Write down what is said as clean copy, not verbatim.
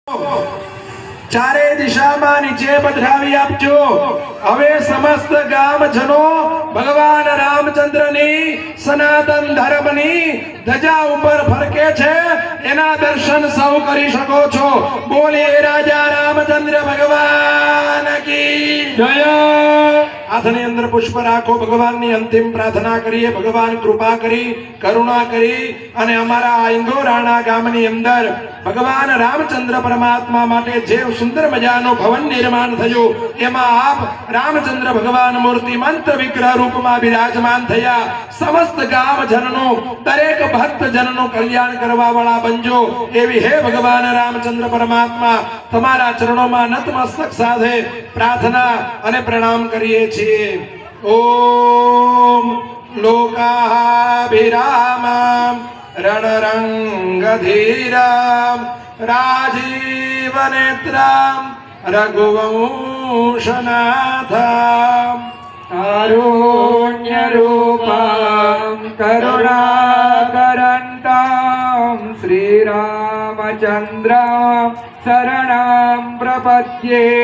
चारे दिशा में नीचे पधरावी आपजो। हवे समस्त गामजनो भगवान रामचंद्र नी सनातन धर्म नी ध्वजा ऊपर फरके छे एना दर्शन सौ करी शको छो। बोलिए राजा रामचंद्र भगवान की जय। हाथनी अंदर पुष्प राखो, भगवान नी अंतिम प्रार्थना करिए। भगवान कृपा करी करुणा करी अने अमारा इंगोराणा गामनी अंदर भगवान रामचंद्र परमात्मा माटे जे सुंदर मजानो भवन निर्माण थयो एमा आप रामचंद्र भगवान मूर्तिमंत विग्रह रूप में विराजमान थया। समस्त गाम जननो दरेक भक्त जननो कल्याण करवा वाला बनजो एवी हे भगवान रामचंद्र परमात्मा तमारा चरणों में नतमस्तक साधे प्रार्थना अने प्रणाम करिए छीए। ओम लोकाभिरामं रणरंगधीरं राजीवनेत्रं रघुवंशनाथं कारुण्यरूपं करुणाकरन्तं श्रीरामचन्द्रं शरणं प्रपद्ये।